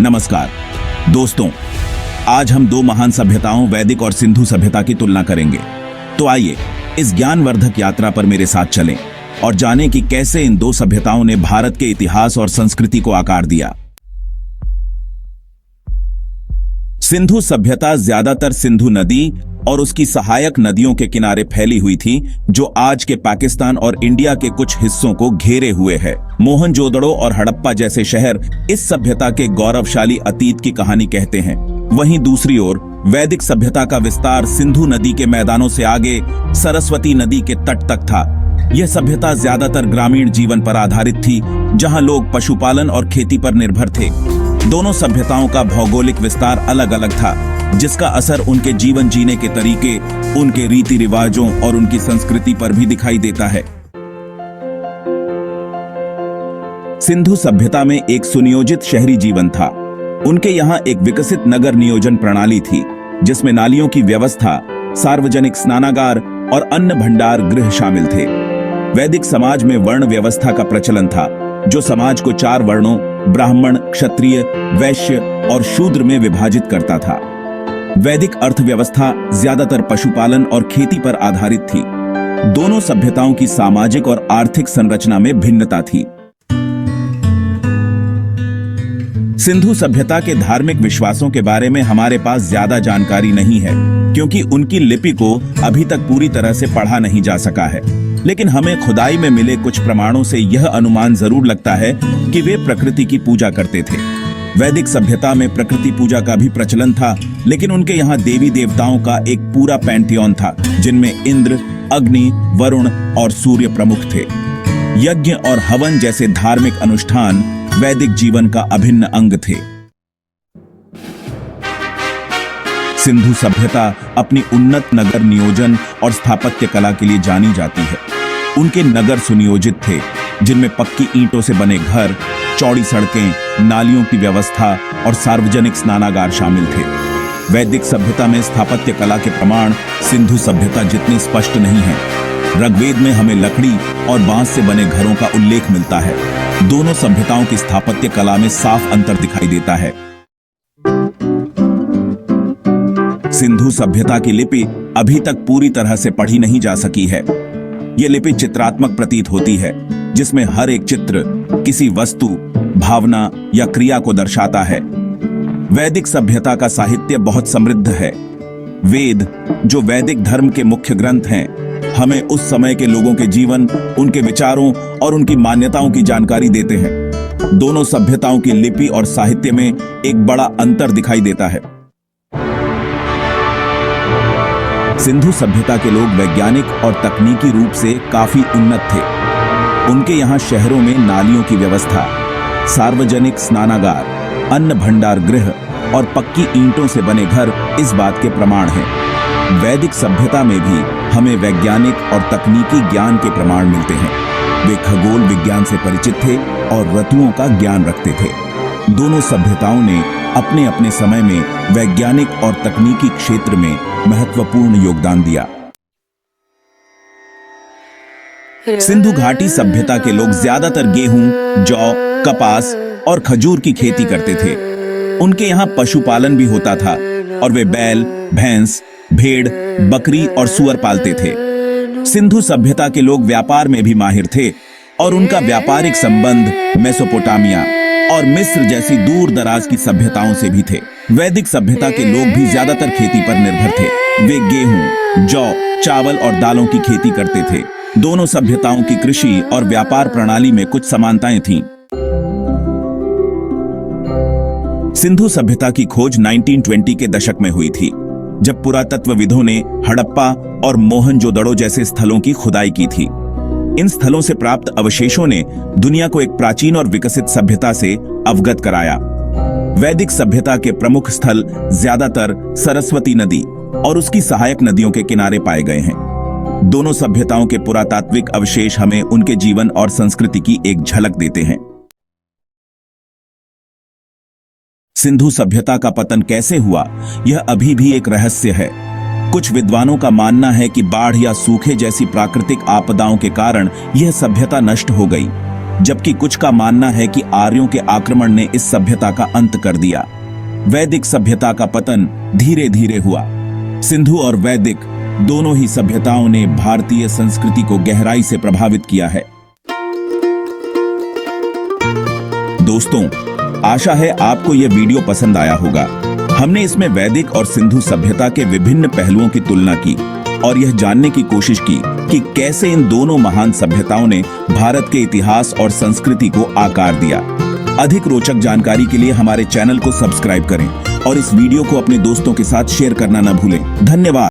नमस्कार दोस्तों, आज हम दो महान सभ्यताओं वैदिक और सिंधु सभ्यता की तुलना करेंगे। तो आइए इस ज्ञानवर्धक यात्रा पर मेरे साथ चलें और जानें कि कैसे इन दो सभ्यताओं ने भारत के इतिहास और संस्कृति को आकार दिया। सिंधु सभ्यता ज्यादातर सिंधु नदी और उसकी सहायक नदियों के किनारे फैली हुई थी, जो आज के पाकिस्तान और इंडिया के कुछ हिस्सों को घेरे हुए है। मोहनजोदड़ो और हड़प्पा जैसे शहर इस सभ्यता के गौरवशाली अतीत की कहानी कहते हैं। वहीं दूसरी ओर वैदिक सभ्यता का विस्तार सिंधु नदी के मैदानों से आगे सरस्वती नदी के तट तक था। यह सभ्यता ज्यादातर ग्रामीण जीवन पर आधारित थी, जहां लोग पशुपालन और खेती पर निर्भर थे। दोनों सभ्यताओं का भौगोलिक विस्तार अलग अलग था, जिसका असर उनके जीवन जीने के तरीके, उनके रीति रिवाजों और उनकी संस्कृति पर भी दिखाई देता है। सिंधु सभ्यता में एक सुनियोजित शहरी जीवन था। उनके यहाँ एक विकसित नगर नियोजन प्रणाली थी, जिसमें नालियों की व्यवस्था, सार्वजनिक स्नानागार और अन्न भंडार गृह शामिल थे। वैदिक समाज में वर्ण व्यवस्था का प्रचलन था, जो समाज को 4 वर्णों ब्राह्मण, क्षत्रिय, वैश्य और शूद्र में विभाजित करता था। वैदिक अर्थव्यवस्था ज्यादातर पशुपालन और खेती पर आधारित थी। दोनों सभ्यताओं की सामाजिक और आर्थिक संरचना में भिन्नता थी। सिंधु सभ्यता के धार्मिक विश्वासों के बारे में हमारे पास ज्यादा जानकारी नहीं है, क्योंकि उनकी लिपि को अभी तक पूरी तरह से पढ़ा नहीं जा सका है। लेकिन हमें खुदाई में मिले कुछ प्रमाणों से यह अनुमान जरूर लगता है कि वे प्रकृति की पूजा करते थे। वैदिक सभ्यता में प्रकृति पूजा का भी प्रचलन था, लेकिन उनके यहाँ देवी देवताओं का एक पूरा पैंथियन था, जिनमें इंद्र, अग्नि, वरुण और सूर्य प्रमुख थे। यज्ञ और हवन जैसे धार्मिक अनुष्ठान वैदिक जीवन का अभिन्न अंग थे। सिंधु सभ्यता अपनी उन्नत नगर नियोजन और स्थापत्य कला के लिए जानी जाती है। उनके नगर सुनियोजित थे, जिनमें पक्की ईंटों से बने घर, चौड़ी सड़कें, नालियों की व्यवस्था और सार्वजनिक स्नानागार शामिल थे। वैदिक सभ्यता में स्थापत्य कला के प्रमाण सिंधु सभ्यता जितने स्पष्ट नहीं हैं। ऋग्वेद में हमें लकड़ी और बांस से बने घरों का उल्लेख मिलता है। दोनों सभ्यताओं की स्थापत्य कला में साफ अंतर दिखाई देता है। सिंधु सभ्यता की लिपि अभी तक पूरी तरह से पढ़ी नहीं जा सकी है। यह लिपि चित्रात्मक प्रतीत होती है, जिसमें हर एक चित्र किसी वस्तु, भावना या क्रिया को दर्शाता है। वैदिक सभ्यता का साहित्य बहुत समृद्ध है। वेद, जो वैदिक धर्म के मुख्य ग्रंथ हैं, हमें उस समय के लोगों के जीवन, उनके विचारों और उनकी मान्यताओं की जानकारी देते हैं। दोनों सभ्यताओं की लिपि और साहित्य में एक बड़ा अंतर दिखाई देता है। सिंधु सभ्यता के लोग वैज्ञानिक और तकनीकी रूप से काफी उन्नत थे। उनके यहाँ शहरों में नालियों की व्यवस्था, सार्वजनिक स्नानागार, अन्न भंडार गृह और पक्की ईंटों से बने घर इस बात के प्रमाण हैं। वैदिक सभ्यता में भी हमें वैज्ञानिक और तकनीकी ज्ञान के प्रमाण मिलते हैं। वे खगोल विज्ञान से परिचित थे और ऋतुओं का ज्ञान रखते थे। दोनों सभ्यताओं ने अपने अपने समय में वैज्ञानिक और तकनीकी क्षेत्र में महत्वपूर्ण योगदान दिया। सिंधु घाटी सभ्यता के लोग ज्यादातर गेहूं, जौ, कपास और खजूर की खेती करते थे। उनके यहाँ पशुपालन भी होता था और वे बैल, भैंस, भेड़, बकरी और सुअर पालते थे। सिंधु सभ्यता के लोग व्यापार में भी माहिर थे और उनका व्यापारिक संबंध मेसोपोटामिया और मिस्र जैसी दूर दराज की सभ्यताओं से भी थे। वैदिक सभ्यता के लोग भी ज्यादातर खेती पर निर्भर थे। वे गेहूं, जौ, चावल और दालों की खेती करते थे। दोनों सभ्यताओं की कृषि और व्यापार प्रणाली में कुछ समानताएं थीं। सिंधु सभ्यता की खोज 1920 के दशक में हुई थी, जब पुरातत्वविदों ने हड़प्पा और मोहनजोदड़ो जैसे स्थलों की खुदाई की थी। इन स्थलों से प्राप्त अवशेषों ने दुनिया को एक प्राचीन और विकसित सभ्यता से अवगत कराया। वैदिक सभ्यता के प्रमुख स्थल ज्यादातर सरस्वती नदी और उसकी सहायक नदियों के किनारे पाए गए हैं। दोनों सभ्यताओं के पुरातात्विक अवशेष हमें उनके जीवन और संस्कृति की एक झलक देते हैं। सिंधु सभ्यता का पतन कैसे हुआ, यह अभी भी एक रहस्य है। कुछ विद्वानों का मानना है कि बाढ़ या सूखे जैसी प्राकृतिक आपदाओं के कारण यह सभ्यता नष्ट हो गई। जबकि कुछ का मानना है कि आर्यों के आक्रमण ने इस सभ्यता का अंत कर दिया। वैदिक सभ्यता का पतन धीरे धीरे हुआ। सिंधु और वैदिक दोनों ही सभ्यताओं ने भारतीय संस्कृति को गहराई से प्रभावित किया है। दोस्तों, आशा है आपको यह वीडियो पसंद आया होगा। हमने इसमें वैदिक और सिंधु सभ्यता के विभिन्न पहलुओं की तुलना की और यह जानने की कोशिश की कि कैसे इन दोनों महान सभ्यताओं ने भारत के इतिहास और संस्कृति को आकार दिया। अधिक रोचक जानकारी के लिए हमारे चैनल को सब्सक्राइब करें और इस वीडियो को अपने दोस्तों के साथ शेयर करना न भूलें। धन्यवाद।